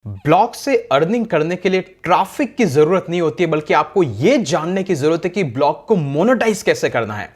Blog से earning करने के लिए ट्रैफिक की जरूरत नहीं होती है, बल्कि आपको यह जानने की जरूरत है कि ब्लॉग को मोनेटाइज कैसे करना है।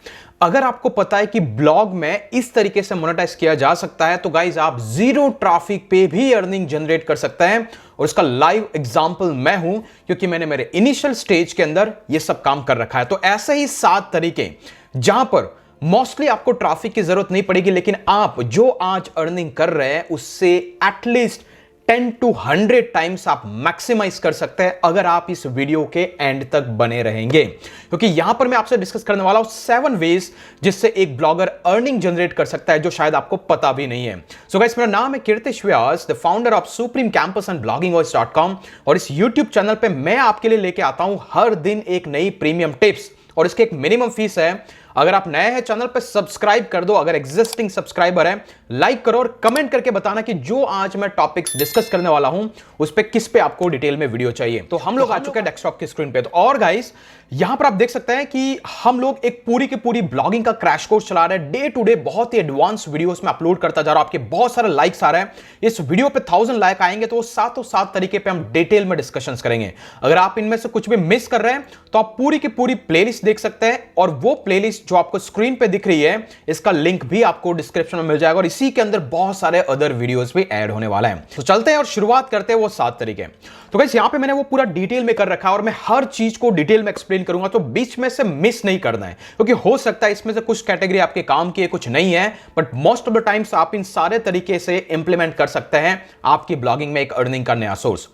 अगर आपको पता है कि ब्लॉग में इस तरीके से मोनेटाइज किया जा सकता है तो गाइज आप जीरो ट्रैफिक पे भी अर्निंग जनरेट कर सकते हैं। और इसका लाइव एग्जांपल मैं हूं, क्योंकि मैंने मेरे इनिशियल स्टेज के अंदर यह सब काम कर रखा है। तो ऐसे ही 7 तरीके जहां पर मोस्टली आपको ट्रैफिक की जरूरत नहीं पड़ेगी, लेकिन आप जो आज अर्निंग कर रहे हैं उससे एटलीस्ट 10 to 100 टाइम्स आप मैक्सिमाइज कर सकते हैं अगर आप इस वीडियो के एंड तक बने रहेंगे। क्योंकि यहां पर मैं आपसे डिस्कस करने वाला हूं 7 वेज जिससे एक ब्लॉगर अर्निंग जनरेट कर सकता है, जो शायद आपको पता भी नहीं है। सो गाइस, मेरा नाम है Keertish Vyas, the founder of supreme campus and bloggingvoice.com। और इस यूट्यूब चैनल पे मैं आपके लिए लेके आता हूं हर दिन एक नई प्रीमियम टिप्स, और इसके एक मिनिमम फीस है। अगर आप नए हैं चैनल पर सब्सक्राइब कर दो, अगर एग्जिस्टिंग सब्सक्राइबर है लाइक करो, और कमेंट करके बताना कि जो आज मैं टॉपिक्स डिस्कस करने वाला हूं उस पे किस पे आपको डिटेल में वीडियो चाहिए। तो हम लोग आ चुके हैं डेस्कटॉप की स्क्रीन पे। तो और गाइस, यहां पर आप देख सकते हैं कि हम लोग एक पूरी की पूरी ब्लॉगिंग का क्रैश कोर्स चला रहे हैं। डे टू डे बहुत ही एडवांस वीडियोस में अपलोड करता जा रहा हूं। आपके बहुत सारे लाइक्स आ रहे हैं। इस वीडियो पे 1000 लाइक आएंगे तो सातों 7 तरीके पे हम डिटेल में डिस्कशंस करेंगे। अगर आप इनमें से कुछ भी मिस कर रहे हैं तो आप पूरी की पूरी प्लेलिस्ट देख सकते हैं, और वो प्लेलिस्ट जो आपको स्क्रीन पे दिख रही है इसका लिंक भी आपको डिस्क्रिप्शन में मिल जाएगा, और इसी के अंदर बहुत सारे अदर वीडियोस भी ऐड होने वाला है। तो चलते हैं और शुरुआत करते हैं वो 7 तरीके। तो गाइस, यहां पे मैंने वो पूरा डिटेल में कर रखा है और मैं हर चीज को डिटेल में एक्सप्लेन करूंगा, तो बीच में से मिस नहीं करना है। क्योंकि हो सकता है इसमें से कुछ कैटेगरी आपके काम की है, कुछ नहीं है, but most of the times आप इन सारे तरीके से इंप्लीमेंट कर सकते हैं आपकी ब्लॉगिंग में एक अर्निंग का नया सोर्स।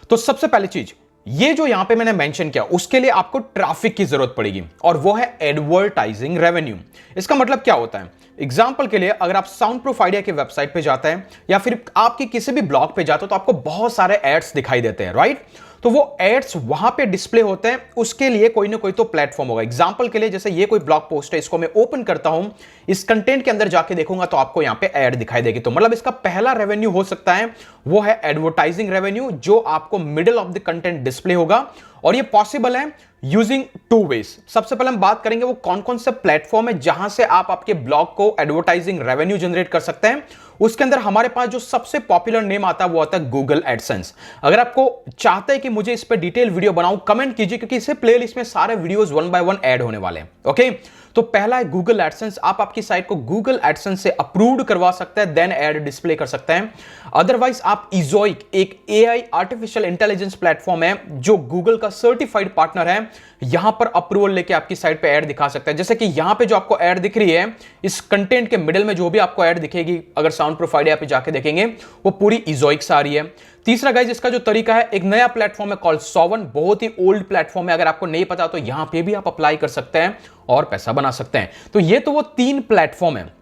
तो सबसे पहली चीज, ये जो यहां पे मैंने मेंशन किया उसके लिए आपको ट्रैफिक की जरूरत पड़ेगी, और वो है एडवर्टाइजिंग रेवेन्यू। इसका मतलब क्या होता है? एग्जाम्पल के लिए, अगर आप साउंड प्रूफ आइडिया की वेबसाइट पे जाते हैं या फिर आपकी किसी भी ब्लॉग पे जाते हो तो आपको बहुत सारे एड्स दिखाई देते हैं, राइट? तो वो एड्स वहां पे डिस्प्ले होते हैं, उसके लिए कोई ना कोई तो प्लेटफॉर्म होगा। एग्जांपल के लिए, जैसे ये कोई ब्लॉग पोस्ट है, इसको मैं ओपन करता हूं, इस कंटेंट के अंदर जाके देखूंगा तो आपको यहां पे ऐड दिखाई देगी। तो मतलब इसका पहला रेवेन्यू हो सकता है वो है एडवर्टाइजिंग रेवेन्यू, जो आपको middle of the content display होगा। और ये पॉसिबल है यूजिंग 2 वेज। सबसे पहले हम बात करेंगे वो कौन कौन से प्लेटफॉर्म है जहां से आप आपके ब्लॉग को एडवर्टाइजिंग रेवेन्यू जनरेट कर सकते हैं। उसके अंदर हमारे पास जो सबसे पॉपुलर नेम आता है वो आता है गूगल एडसेंस। अगर आपको चाहते हैं कि मुझे इस पे डिटेल वीडियो बनाऊं, कमेंट कीजिए, क्योंकि इसे प्लेलिस्ट में सारे वीडियोस 1 by 1 ऐड होने वाले हैं। ओके, तो पहला है गूगल एडसेंस। आप आपकी साइट को गूगल एडसेंस से अप्रूव्ड करवा सकते हैं, देन ऐड डिस्प्ले कर सकते हैं। अदरवाइज आप इजोइक, एक एआई आर्टिफिशियल इंटेलिजेंस प्लेटफॉर्म है जो गूगल का सर्टिफाइड पार्टनर है, यहां पर अप्रूवल लेके आपकी साइट पे ऐड दिखा सकते हैं। जैसे कि यहां पे जो आपको ऐड दिख रही है, इस कंटेंट के मिडिल में जो भी आपको ऐड दिखेगी, अगर साउंड प्रूफ आइडिया पे जाके देखेंगे, वो पूरी इजोइक से आ रही है। तीसरा गाइज, इसका जो तरीका है, एक नया प्लेटफॉर्म है कॉल्ड सॉवन, बहुत ही ओल्ड प्लेटफॉर्म है। अगर आपको नहीं पता तो यहां पे भी आप अप्लाई कर सकते हैं और पैसा बना सकते हैं। तो ये तो वो 3 प्लेटफॉर्म है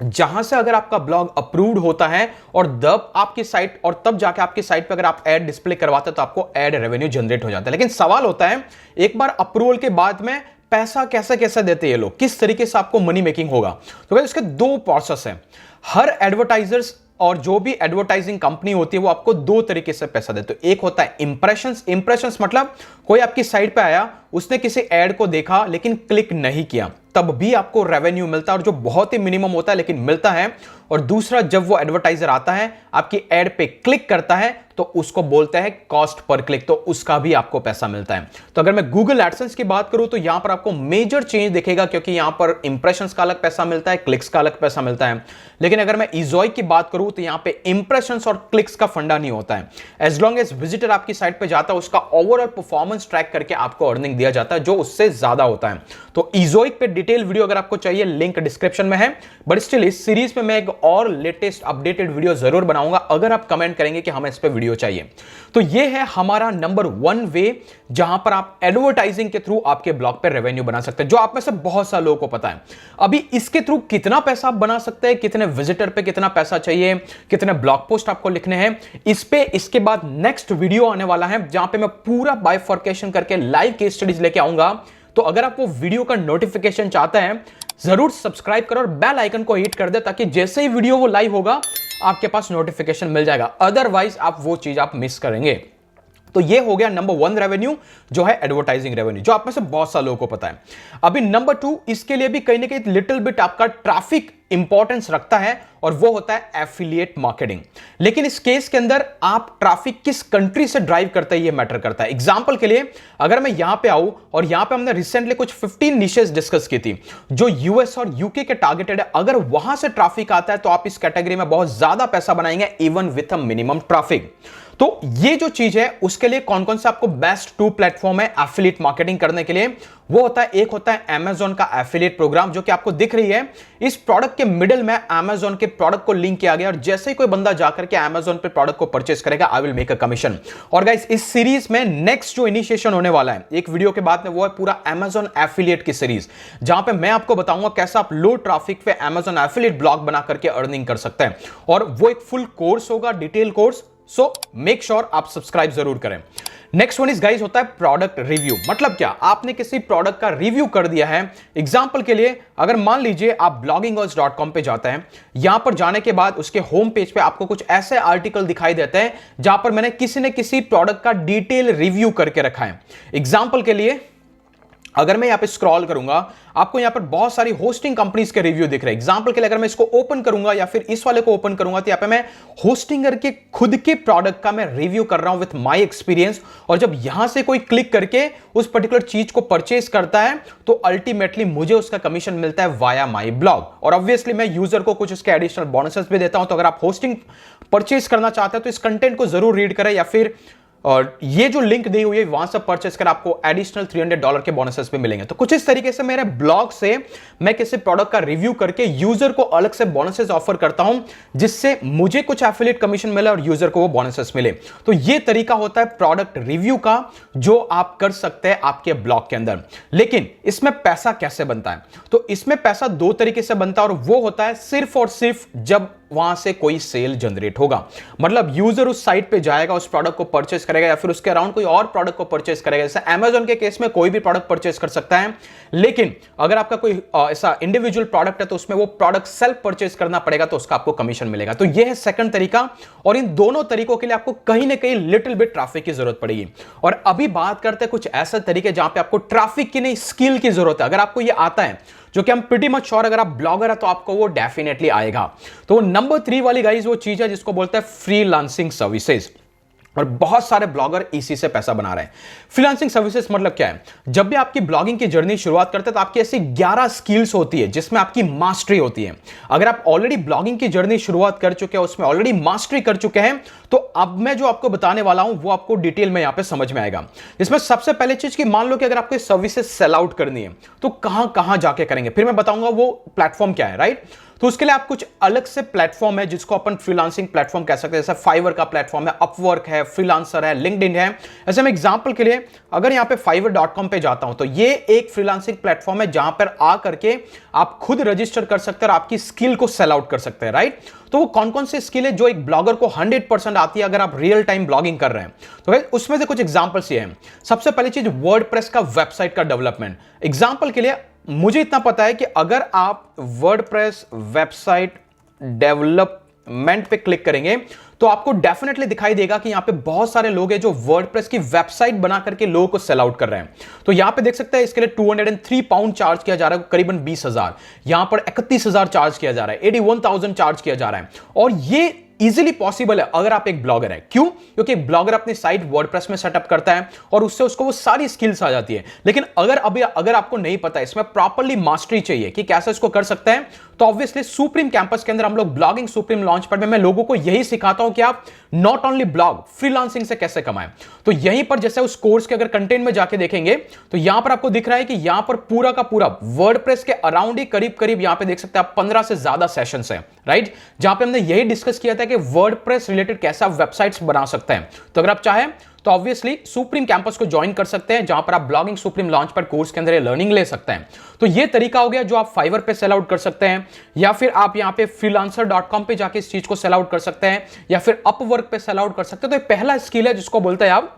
जहां से अगर आपका ब्लॉग अप्रूव्ड होता है और तब आपकी साइट, और तब जाके आपकी साइट पे अगर आप ऐड डिस्प्ले करवाते हैं तो आपको ऐड रेवेन्यू जनरेट हो जाता है। लेकिन सवाल होता है, एक बार अप्रूवल के बाद में पैसा कैसे कैसे देते हैं ये लोग, किस तरीके से आपको मनी मेकिंग होगा? तो इसके 2 प्रोसेस है। हर एडवर्टाइजर्स और जो भी एडवर्टाइजिंग कंपनी होती है वो आपको 2 तरीके से पैसा देते हैं। एक होता है इंप्रेशंस। इंप्रेशंस मतलब कोई आपकी साइट पे आया, उसने किसी ऐड को देखा लेकिन क्लिक नहीं किया, तब भी आपको रेवेन्यू मिलता है, और जो बहुत ही मिनिमम होता है लेकिन मिलता है। और दूसरा, जब वो एडवर्टाइजर आता है, आपकी ऐड पे क्लिक करता है, तो उसको बोलते हैं कॉस्ट पर क्लिक, तो उसका भी आपको पैसा मिलता है। तो अगर मैं गूगल एडसेंस की बात करूं तो यहां पर आपको मेजर चेंज दिखेगा, क्योंकि यहां पर इंप्रेशंस का अलग पैसा मिलता है, क्लिक्स का अलग पैसा मिलता है। लेकिन अगर मैं इजोइक की बात करूं तो यहां पे इंप्रेशंस और क्लिक्स का फंडा नहीं होता है। एज लॉन्ग एज विजिटर आपकी साइट पे जाता है, उसका ओवरऑल परफॉर्मेंस ट्रैक करके आपको अर्निंग दिया जाता है, जो उससे ज्यादा होता है। तो इजोइक पे डिटेल वीडियो अगर आपको चाहिए, लिंक डिस्क्रिप्शन में है। बट स्टिल इस सीरीज में मैं एक और लेटेस्ट अपडेटेड वीडियो जरूर बनाऊंगा, अगर आप कमेंट करेंगे कि हमें इस पे वीडियो चाहिए। तो ये है हमारा नंबर 1 वे जहां पर आप एडवर्टाइजिंग के थ्रू आपके ब्लॉग पे रेवेन्यू बना सकते हैं, जो आप में से बहुत सारे लोगों को पता है। अभी इसके थ्रू कितना पैसा आप बना सकते हैं, कितने विजिटर पे कितना पैसा चाहिए, कितने ब्लॉग पोस्ट आपको लिखने हैं, इस पे इसके बाद नेक्स्ट वीडियो आने वाला है जहां पे मैं पूरा बाइफर्केशन करके लाइव केस स्टडीज लेके आऊंगा। तो अगर आप वो वीडियो का नोटिफिकेशन चाहते हैं, जरूर सब्सक्राइब करो और बेल आइकन को हिट कर दे, ताकि जैसे ही वीडियो वो लाइव होगा आपके पास नोटिफिकेशन मिल जाएगा। अदरवाइज आप वो चीज आप मिस करेंगे। तो ये हो गया नंबर 1 रेवेन्यू, जो है एडवर्टाइजिंग रेवेन्यू, जो आप में से बहुत सारे लोगों को पता है। अभी नंबर 2, इसके लिए भी कहीं ना कहीं लिटिल बिट आपका ट्रैफिक इंपॉर्टेंस रखता है और वो होता है एफिलिएट मार्केटिंग। लेकिन इस केस के अंदर आप ट्रैफिक किस कंट्री से ड्राइव करते हैं ये मैटर करता है। एग्जांपल के लिए अगर मैं यहां पे आऊं और यहां पे हमने रिसेंटली कुछ 15 निशेस डिस्कस की थी जो यूएस और यूके के टारगेटेड है, अगर वहां से ट्रैफिक आता है तो आप इस कैटेगरी में बहुत ज्यादा पैसा बनाएंगे even with a minimum traffic. तो ये जो चीज है उसके लिए कौन कौन सा आपको बेस्ट 2 प्लेटफॉर्म है एफिलिएट मार्केटिंग करने के लिए, वो होता है एक होता है Amazon का एफिलिएट प्रोग्राम जो कि आपको दिख रही है। इस प्रोडक्ट के मिडिल में Amazon के प्रोडक्ट को लिंक किया गया और जैसे ही कोई बंदा जाकर के Amazon पे प्रोडक्ट को परचेस करेगा I will make a commission. और गाइस इस सीरीज में नेक्स्ट जो इनिशिएशन होने वाला है एक वीडियो के बाद में वो है पूरा Amazon एफिलिएट की सीरीज, जहां पे मैं आपको बताऊंगा कैसे आप लो ट्रैफिक पे Amazon एफिलिएट ब्लॉग बना करके अर्निंग कर सकते हैं। और वो एक फुल कोर्स होगा, detail course, so make sure आप सब्सक्राइब जरूर करें। नेक्स्ट वन इज गाइस होता है प्रोडक्ट रिव्यू। मतलब क्या, आपने किसी प्रोडक्ट का रिव्यू कर दिया है। एग्जांपल के लिए अगर मान लीजिए आप bloggingos.com पे जाते हैं, यहां पर जाने के बाद उसके होम पेज पे आपको कुछ ऐसे आर्टिकल दिखाई देते हैं जहां पर मैंने किसी न किसी प्रोडक्ट का डिटेल रिव्यू करके रखा है। एग्जांपल के लिए अगर मैं यहां पे स्क्रॉल करूंगा आपको यहां पर बहुत सारी होस्टिंग कंपनीज के रिव्यू दिख रहे हैं। एग्जांपल के लिए अगर मैं इसको ओपन करूंगा या फिर इस वाले को ओपन करूंगा तो यहां पे मैं होस्टिंगर के खुद के प्रोडक्ट का मैं रिव्यू कर रहा हूं विथ माय एक्सपीरियंस। और जब यहां से कोई क्लिक करके उस पर्टिकुलर चीज को परचेस करता है तो अल्टीमेटली मुझे उसका कमीशन मिलता है वाया माई ब्लॉग। और ऑब्वियसली मैं यूजर को कुछ उसके एडिशनल बोनसेस भी देता हूं। तो अगर आप होस्टिंग परचेस करना चाहते हैं तो इस कंटेंट को जरूर रीड करें, या फिर और ये जो लिंक दी हुई है वहां से परचेस कर आपको एडिशनल $300 के बोनसेस भी मिलेंगे। तो कुछ इस तरीके से मेरे ब्लॉग से मैं किसी प्रोडक्ट का रिव्यू करके यूजर को अलग से बोनसेस ऑफर करता हूं जिससे मुझे कुछ एफिलिएट कमीशन मिले और यूजर को वो बोनसेस मिले। तो ये तरीका होता है प्रोडक्ट रिव्यू का जो आप कर सकते हैं आपके ब्लॉग के अंदर। लेकिन इसमें पैसा कैसे बनता है? तो इसमें पैसा 2 तरीके से बनता है और वो होता है सिर्फ और सिर्फ जब वहां से कोई सेल जनरेट होगा। मतलब यूजर उस साइट पे जाएगा, उस प्रोडक्ट को परचेस करेगा या फिर उसके अराउंड कोई और प्रोडक्ट को परचेस करेगा। जैसे Amazon के केस में कोई भी प्रोडक्ट परचेस कर सकता है, लेकिन अगर आपका कोई ऐसा इंडिविजुअल प्रोडक्ट है तो उसमें वो प्रोडक्ट सेल्फ परचेस करना पड़ेगा तो उसका आपको कमीशन मिलेगा। तो यह है सेकंड तरीका और इन दोनों तरीकों के लिए आपको कहीं ना कहीं लिटिल बिट ट्रैफिक की जरूरत पड़ेगी। और अभी बात करते हैं कुछ ऐसे तरीके जहां पे आपको ट्रैफिक की नहीं स्किल की जरूरत है। अगर आपको यह आता है, जो कि हम प्रीटी मच श्योर अगर आप ब्लॉगर है तो आपको वो डेफिनेटली आएगा। तो नंबर 3 वाली गाइस वो चीज है जिसको बोलते हैं फ्रीलांसिंग सर्विसेज। और बहुत सारे ब्लॉगर इसी से पैसा बना रहे हैं। फ्रीलांसिंग सर्विसेज मतलब क्या है? जब भी आपकी ब्लॉगिंग की जर्नी शुरुआत करते हैं तो आपकी ऐसी 11 स्किल्स होती है जिसमें आपकी मास्टरी होती है। अगर आप ऑलरेडी ब्लॉगिंग की जर्नी शुरुआत कर चुके हैं, उसमें ऑलरेडी मास्टरी कर चुके हैं, तो अब मैं जो आपको बताने वाला हूं वो आपको डिटेल में यहां पे समझ में आएगा। इसमें सबसे पहले चीज की मान लो कि अगर आपको सर्विसेज सेल आउट करनी है तो कहां कहां जाके करेंगे, फिर मैं बताऊंगा वो प्लेटफॉर्म क्या है, राइट? तो उसके लिए आप कुछ अलग से प्लेटफॉर्म है जिसको अपन फ्रीलांसिंग प्लेटफॉर्म कह सकते हैं। जैसे फाइवर का प्लेटफॉर्म है, अपवर्क है, फ्रीलांसर है, लिंक्डइन है। ऐसे मैं एग्जांपल के लिए अगर यहां पे fiverr.com पे जाता हूं तो ये एक फ्रीलांसिंग प्लेटफॉर्म है जहां पर आ करके आप खुद रजिस्टर कर सकते हैं और आपकी स्किल को सेल आउट कर सकते हैं, राइट? तो वो कौन कौन से स्किल है जो एक ब्लॉगर को 100% आती है अगर आप रियल टाइम ब्लॉगिंग कर रहे हैं? तो उसमें से कुछ एग्जांपल्स ये हैं। सबसे पहली चीज वर्डप्रेस का वेबसाइट का डेवलपमेंट। एग्जांपल के लिए मुझे इतना पता है कि अगर आप वर्डप्रेस वेबसाइट डेवलपमेंट पे क्लिक करेंगे तो आपको डेफिनेटली दिखाई देगा कि यहां पे बहुत सारे लोग हैं जो वर्डप्रेस की वेबसाइट बना करके लोगों को सेल आउट कर रहे हैं। तो यहां पे देख सकते हैं इसके लिए 203 पाउंड चार्ज किया जा रहा है, करीबन 20,000। यहां पर 31,000 चार्ज किया जा रहा है, 81,000 चार्ज किया जा रहा है। और ये इजीली पॉसिबल है अगर आप एक ब्लॉगर है। क्यों? क्योंकि एक ब्लॉगर अपनी साइट वर्डप्रेस में सेटअप करता है और उससे उसको वो सारी स्किल्स आ जाती है। लेकिन अगर आपको नहीं पता, इसमें प्रॉपर्ली मास्टरी चाहिए कि कैसे इसको कर सकते हैं, तो ऑब्वियसली सुप्रीम कैंपस के अंदर हम लोग ब्लॉगिंग सुप्रीम लॉन्च पैड में मैं लोगों को यही सिखाता हूं कि आप नॉट ओनली ब्लॉग, फ्रीलांसिंग से कैसे कमाएं। तो यहीं पर जैसे उस कोर्स के अगर कंटेंट में जाके देखेंगे तो यहां पर आपको दिख रहा है कि यहां पर पूरा का पूरा वर्डप्रेस के अराउंड ही करीब यहां पे देख सकते हैं आप 15 से ज्यादा सेशंस हैं, राइट? जहां पे हमने यही डिस्कस किया था कि वर्डप्रेस रिलेटेड कैसे आप वेबसाइट्स बना सकते हैं। तो अगर आप चाहें तो ऑब्वियसली सुप्रीम कैंपस को ज्वाइन कर सकते हैं जहां पर आप ब्लॉगिंग सुप्रीम लॉन्च पर कोर्स के अंदर ये लर्निंग ले सकते हैं। तो ये तरीका हो गया जो आप फाइवर पे सेल आउट कर सकते हैं, या फिर आप यहां पे freelancer.com पे जाके इस चीज को सेल आउट कर सकते हैं, या फिर अपवर्क पे सेल आउट कर सकते हैं। तो ये पहला स्किल है जिसको बोलते हैं आप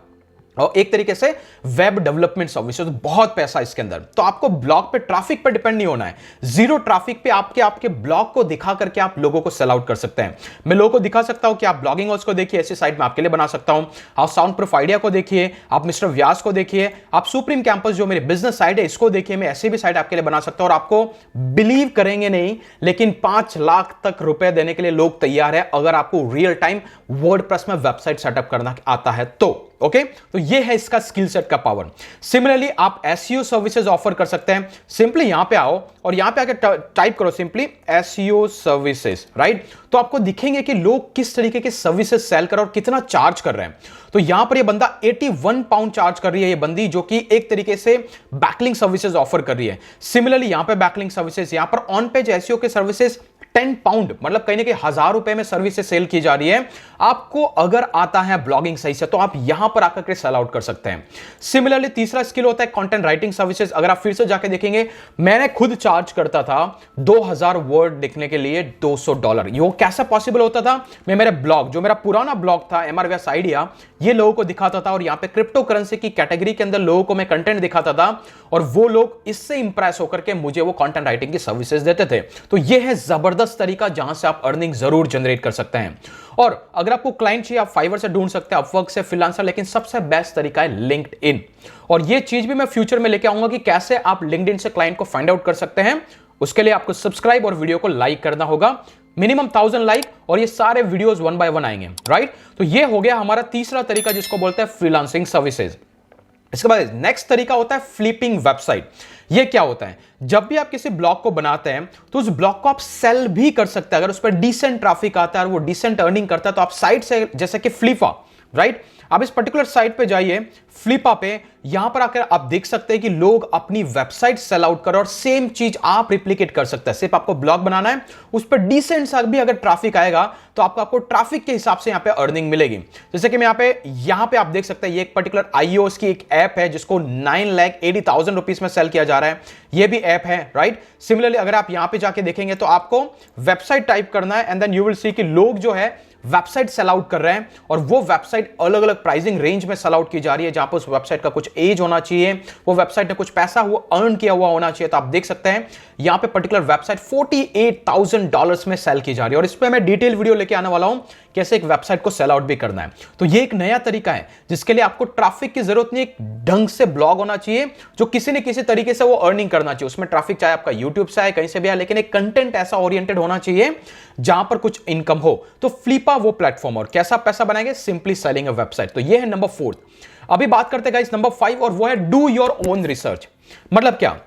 और एक तरीके से वेब डेवलपमेंट सर्विसेज, बहुत पैसा इसके अंदर। तो आपको ब्लॉग पे, ट्रैफिक पे डिपेंड नहीं होना है। जीरो ट्रैफिक पे आपके ब्लॉग को दिखा करके आप लोगों को सेल आउट कर सकते हैं। मैं लोगों को दिखा सकता हूं कि आप ब्लॉगिंग हाउस को देखिए, ऐसी साइट मैं आपके लिए बना सकता हूं। आप साउंड प्रूफ आइडिया को देखिए, आप मिस्टर व्यास को देखिए, आप सुप्रीम कैंपस जो मेरी बिजनेस साइट है इसको देखिए। मैं ऐसी भी साइट आपके लिए बना सकता हूं और आपको बिलीव करेंगे नहीं, लेकिन 5 लाख तक रुपए देने के लिए लोग तैयार है, अगर आपको रियल टाइम वर्डप्रेस में वेबसाइट सेटअप करना आता है तो। ओके, तो ये है इसका स्किल सेट का पावर। सिमिलरली आप एसईओ सर्विसेज ऑफर कर सकते हैं। सिंपली यहां पे आओ और यहां पे आके टाइप करो सिंपली एसईओ सर्विसेज, राइट? तो आपको दिखेंगे कि लोग किस तरीके के सर्विसेज सेल कर और कितना चार्ज कर रहे हैं। तो यहां पर ये बंदा 81 पाउंड चार्ज कर रही है, ये बंदी, जो कि एक तरीके से बैकलिंक सर्विसेज ऑफर कर रही है। सिमिलरली यहां पे बैकलिंक सर्विसेज, यहां पर ऑन पेज एसईओ के सर्विसेज 10 पाउंड, मतलब कहीं ना कहीं 1000 रुपए में सर्विस सेल की जा रही है। आपको अगर आता है ब्लॉगिंग सही से तो आप यहां पर आकर के सेल आउट कर सकते हैं। सिमिलरली तीसरा स्किल होता है कंटेंट राइटिंग सर्विसेज। अगर आप फिर से जाके देखेंगे, मैंने खुद चार्ज करता था 2000 वर्ड लिखने के लिए $200। ये कैसा पॉसिबल होता था? मैं मेरे ब्लॉग, जो मेरा पुराना ब्लॉग था एमआर व्यास आइडिया, ये लोगों को दिखाता था और यहां पे क्रिप्टो करेंसी की कैटेगरी के अंदर लोगों को मैं कंटेंट दिखाता था और वो लोग इससे इंप्रेस होकर के मुझे वो कंटेंट राइटिंग की सर्विसेज देते थे। तो ये है जबरदस्त तरीका जहां से आप अर्निंग जरूर जनरेट कर सकते हैं। और अगर आपको क्लाइंट चाहिए, आप फाइवर से ढूंढ सकते हैं, अपवर्क से, फ्रीलांसर, लेकिन सबसे बेस्ट तरीका है लिंक्डइन। और ये चीज भी मैं फ्यूचर में लेके आऊंगा कि कैसे आप लिंक्डइन से क्लाइंट को फाइंड आउट कर सकते हैं। उसके लिए आपको सब्सक्राइब और वीडियो को लाइक करना होगा, मिनिमम 1000 लाइक, और ये सारे वीडियोस 1 बाय 1 आएंगे, राइट? तो ये हो गया हमारा तीसरा तरीका, जिसको बोलते हैं फ्रीलांसिंग सर्विसेज। इसके बाद नेक्स्ट तरीका होता है फ्लिपिंग वेबसाइट। ये क्या होता है? जब भी आप किसी ब्लॉग को बनाते हैं तो उस ब्लॉग को आप सेल भी कर सकते हैं। अगर उस पर डिसेंट ट्रैफिक आता है और वो डिसेंट अर्निंग करता है तो आप साइट से, जैसे कि फ्लिपा, राइट, आप इस पर्टिकुलर साइट पे जाइए, फ्लिपा पे, यहां पर आकर आप देख सकते हैं कि लोग अपनी वेबसाइट सेल आउट कर, और सेम चीज आप रिप्लिकेट कर सकते हैं। सिर्फ आपको ब्लॉग बनाना है, उस पर डिसेंट सा भी अगर ट्रैफिक आएगा तो आपको ट्रैफिक के हिसाब से यहां पे अर्निंग मिलेगी। जैसे कि मैं यहां पे आप देख सकते हैं, ये एक पर्टिकुलर iOS की एक ऐप है जिसको 9,80,000 रुपीज में सेल किया जा रहा है। ये भी ऐप है, राइट? सिमिलरली अगर आप यहां पे जाके देखेंगे तो आपको वेबसाइट टाइप करना है and then you will see कि लोग जो है वेबसाइट सेल आउट कर रहे हैं, और वो वेबसाइट अलग अलग प्राइसिंग रेंज में सेल आउट की जा रही है, जहां पर उस वेबसाइट का कुछ एज होना चाहिए, वो वेबसाइट ने कुछ पैसा अर्न किया हुआ होना चाहिए। तो आप देख सकते हैं यहां पे पर्टिकुलर वेबसाइट $48,000 में सेल की जा रही है, और इस पे मैं डिटेल वीडियो लेके आने वाला हूं कैसे एक वेबसाइट को सेल आउट भी करना है। तो ये एक नया तरीका है जिसके लिए आपको ट्रैफिक की जरूरत नहीं, एक ढंग से ब्लॉग होना चाहिए जो किसी न किसी तरीके से वो अर्निंग करना चाहिए। उसमें ट्रैफिक चाहे आपका यूट्यूब से आए, कहीं से भी आए, लेकिन एक कंटेंट ऐसा ओरिएंटेड होना चाहिए जहां पर कुछ इनकम हो। तो फ्लिपा वो प्लेटफॉर्म, और कैसा पैसा बनाएंगे? Simply selling a website. तो ये है नंबर 4। अभी बात करते हैं गाइस नंबर 5, और वो है डू योर ओन रिसर्च। मतलब क्या?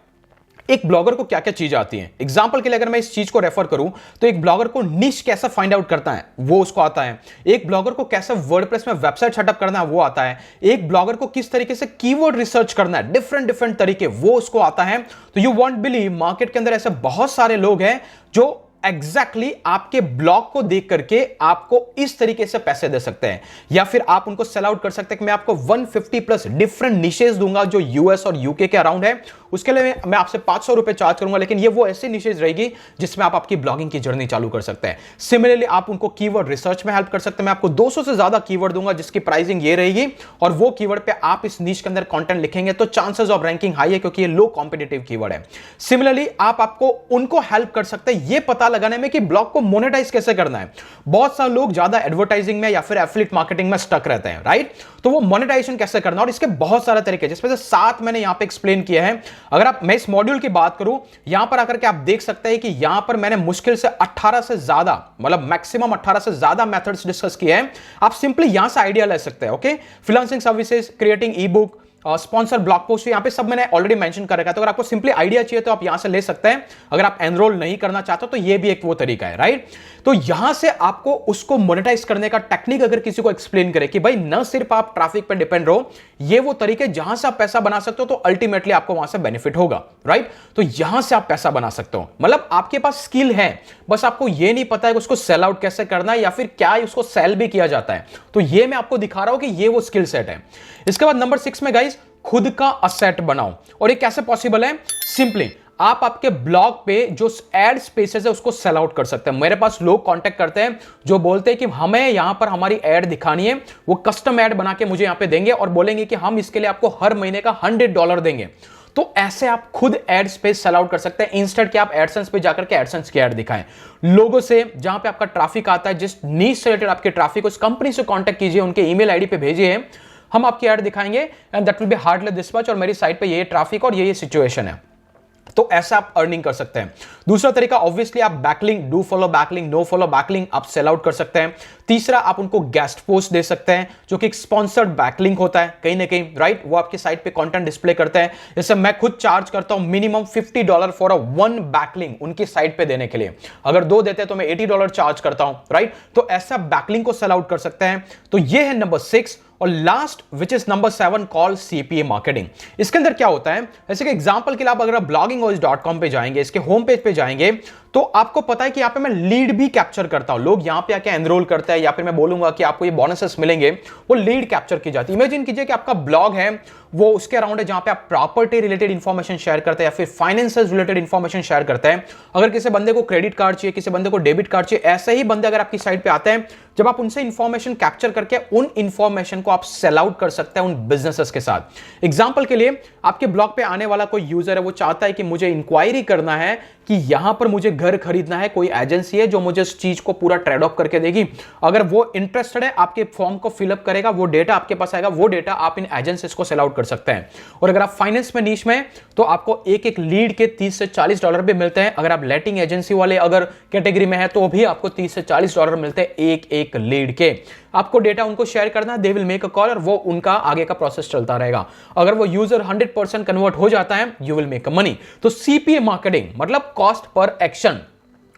एक ब्लॉगर को क्या क्या चीज आती है। एग्जांपल के लिए अगर मैं इस चीज को रेफर करूं तो एक ब्लॉगर को निश कैसे फाइंड आउट करता है वो उसको आता है। एक ब्लॉगर को कैसे वर्डप्रेस में वेबसाइट सेटअप करना है वो आता है। एक ब्लॉगर को किस तरीके से कीवर्ड रिसर्च करना है, डिफरेंट तरीके, वो उसको आता है। तो यू वॉन्ट बिलीव, मार्केट के अंदर ऐसे बहुत सारे लोग हैं जो एग्जैक्टली आपके ब्लॉग को देख करके आपको इस तरीके से पैसे दे सकते हैं, या फिर आप उनको सेल आउट कर सकते हैं कि मैं आपको 150 प्लस डिफरेंट निशेज दूंगा जो यूएस और यूके के अराउंड है। उसके लिए मैं आपसे 500 रुपए चार्ज करूंगा, लेकिन ये वो ऐसी निशेज रहेगी जिसमें आप आपकी ब्लॉगिंग की जर्नी चालू कर सकते हैं। सिमिलरली आप उनको कीवर्ड रिसर्च में हेल्प कर सकते हैं। मैं आपको 200 से ज्यादा कीवर्ड दूंगा जिसकी प्राइसिंग ये रहेगी, और वो कीवर्ड पे आप इस निश के अंदर कंटेंट लिखेंगे तो चांसेस ऑफ रैंकिंग हाई है, क्योंकि ये लो कॉम्पिटिटिव कीवर्ड है। सिमिलरली आपको उनको हेल्प कर सकते हैं ये पता लगाने में कि ब्लॉग को मोनेटाइज कैसे करना है। बहुत सारे लोग ज्यादा एडवर्टाइजिंग में या फिर एफिलिएट मार्केटिंग में स्टक रहते हैं, राइट? तो वो मोनेटाइजेशन कैसे करना, और इसके बहुत सारे तरीके, जिसमें से 7 मैंने यहां पे एक्सप्लेन किया है। अगर मैं इस मॉड्यूल की बात करूं, यहां पर आकर के आप देख सकते हैं कि यहां पर मैंने मुश्किल से 18 से ज्यादा, मतलब मैक्सिमम 18 से ज्यादा मेथड्स डिस्कस किए हैं। आप सिंपली यहां से आइडिया ले सकते हैं। ओके, फ्रीलांसिंग सर्विसेज, क्रिएटिंग ई बुक, स्पॉन्सर ब्लॉग पोस्ट, यहां पे सब मैंने ऑलरेडी मेंशन कर रखा है। तो अगर आपको सिंपली आइडिया चाहिए तो आप यहां से ले सकते हैं। अगर आप एनरोल नहीं करना चाहते तो ये भी एक वो तरीका है, राइट? तो यहां से आपको उसको मोनेटाइज करने का टेक्निक अगर किसी को एक्सप्लेन करे कि भाई न सिर्फ आप ट्रैफिक पे डिपेंड रहो, ये वो तरीके जहां से आप पैसा बना सकते हो, तो अल्टीमेटली आपको वहां से बेनिफिट होगा, राइट? तो यहां से आप पैसा बना सकते हो। मतलब आपके पास स्किल है, बस आपको ये नहीं पता है कि उसको सेल आउट कैसे करना है, या फिर क्या उसको सेल भी किया जाता है। तो ये मैं आपको दिखा रहा हूं कि ये वो स्किल सेट है। इसके बाद नंबर 6 में गाइस, खुद का असेट बनाओ। और ये कैसे पॉसिबल है? सिंपली आप आपके ब्लॉग पे जो एड स्पेसेस है उसको सेल आउट कर सकते हैं। मेरे पास लोग कांटेक्ट करते हैं जो बोलते हैं कि हमें यहां पर हमारी एड दिखानी है, वो कस्टम एड बना के मुझे यहां पे देंगे और बोलेंगे कि हम इसके लिए आपको हर महीने का $100 देंगे। तो ऐसे आप खुद एड स्पेस सेल आउट कर सकते हैं इंस्टेंट कि आप एडसेंस पे जाकर के एडसेंस की एड दिखाएं। लोगों से जहां पे आपका ट्रैफिक आता है, जिस नीच से रिलेटेड आपके ट्रैफिक, उस कंपनी से कांटेक्ट कीजिए, उनके ईमेल आईडी पे भेजिए, हम आपकी एड दिखाएंगे and that will be hardly this much, और मेरी साइट पे ये ट्रैफिक और ये सिचुएशन है। तो ऐसा आप अर्निंग कर सकते हैं। दूसरा तरीका ऑब्वियसली आप backlink, do follow backlink, no follow backlink आप सेल आउट कर सकते हैं। तीसरा आप उनको गेस्ट पोस्ट दे सकते हैं जो कि एक स्पॉन्सर्ड बैकलिंक होता है कहीं ना कहीं, राइट? वो आपकी साइट पे कंटेंट डिस्प्ले करते हैं। जैसे मैं खुद चार्ज करता हूं minimum $50 for a one backlink उनकी साइट पे देने के लिए। अगर 2 देते हैं तो मैं $80 चार्ज करता हूं, राइट? तो ऐसा बैकलिंक को सेल आउट कर सकते हैं। तो ये है नंबर 6। और last which is number 7 call CPA marketing. इसके अंदर क्या होता है, जैसे कि एग्जांपल के लिए आप अगर bloggingvoice.com पे जाएंगे, इसके होम पेज पे जाएंगे, तो आपको पता है कि यहां पे मैं लीड भी कैप्चर करता हूं। लोग यहां पे आके एनरोल करते हैं या फिर मैं बोलूंगा कि आपको ये बोनसेस मिलेंगे, वो लीड कैप्चर की जाती है। इमेजिन कीजिए कि आपका ब्लॉग है वो उसके अराउंड है जहां पे आप प्रॉपर्टी रिलेटेड इंफॉर्मेशन शेयर करते हैं या फिर फाइनेंसेस रिलेटेड इंफॉर्मेशन शेयर करते हैं। अगर किसी बंदे को क्रेडिट कार्ड चाहिए, किसी बंदे को डेबिट कार्ड चाहिए, ऐसे ही बंदे अगर आपकी साइट पे आते हैं, जब आप उनसे इंफॉर्मेशन कैप्चर करके उन इंफॉर्मेशन को आप सेल आउट कर सकते हैं उन बिजनेसेस के साथ। एग्जांपल के लिए आपके ब्लॉग पे आने वाला कोई यूजर है, वो चाहता है कि मुझे इंक्वायरी करना है कि यहां पर मुझे घर खरीदना है, कोई एजेंसी है जो मुझे इस चीज को पूरा ट्रेड ऑफ करके देगी। अगर वो इंटरेस्टेड है, आपके फॉर्म को फिलअप करेगा, वो डेटा आपके पास आएगा, वो डेटा आप इन एजेंसीज को सेल आउट कर सकते हैं। और अगर आप फाइनेंस में नीश में, तो आपको एक एक लीड के $30 से $40 भी मिलते हैं। अगर आप लेटिंग एजेंसी वाले अगर कैटेगरी में है तो भी आपको $30 से $40 मिलते हैं एक एक लीड के। आपको डेटा उनको शेयर करना है, they will make a call और वो उनका आगे का प्रोसेस चलता रहेगा। अगर वो यूजर 100% कन्वर्ट हो जाता है, you will make a money. तो CPA मार्केटिंग मतलब कॉस्ट पर एक्शन।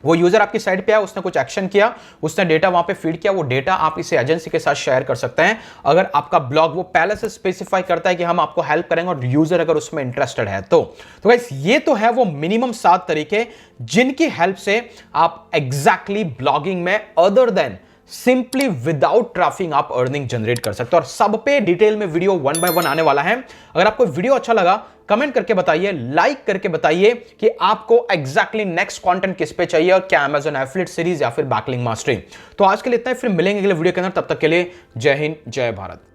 वो यूजर आपकी साइट पे आया, उसने कुछ एक्शन किया, उसने डेटा वहां पे फीड किया, वो डेटा आप इसे एजेंसी के साथ शेयर कर सकते हैं। अगर आपका ब्लॉग वो पहले से स्पेसिफाई करता है कि हम आपको हेल्प करेंगे और यूजर अगर उसमें इंटरेस्टेड है तो गाइस ये तो है वो मिनिमम 7 तरीके जिनकी हेल्प से आप एग्जैक्टली ब्लॉगिंग में other than simply without traffic आप अर्निंग जनरेट कर सकते हो। और सब पे डिटेल में वीडियो 1 by 1 आने वाला है। अगर आपको वीडियो अच्छा लगा कमेंट करके बताइए, लाइक करके बताइए कि आपको एग्जैक्टली नेक्स्ट कंटेंट किस पे चाहिए और क्या Amazon एफिलिएट सीरीज या फिर बैकलिंक मास्टरी। तो आज के लिए इतना ही, फिर मिलेंगे अगले वीडियो के अंदर। तब तक के लिए जय हिंद, जय भारत।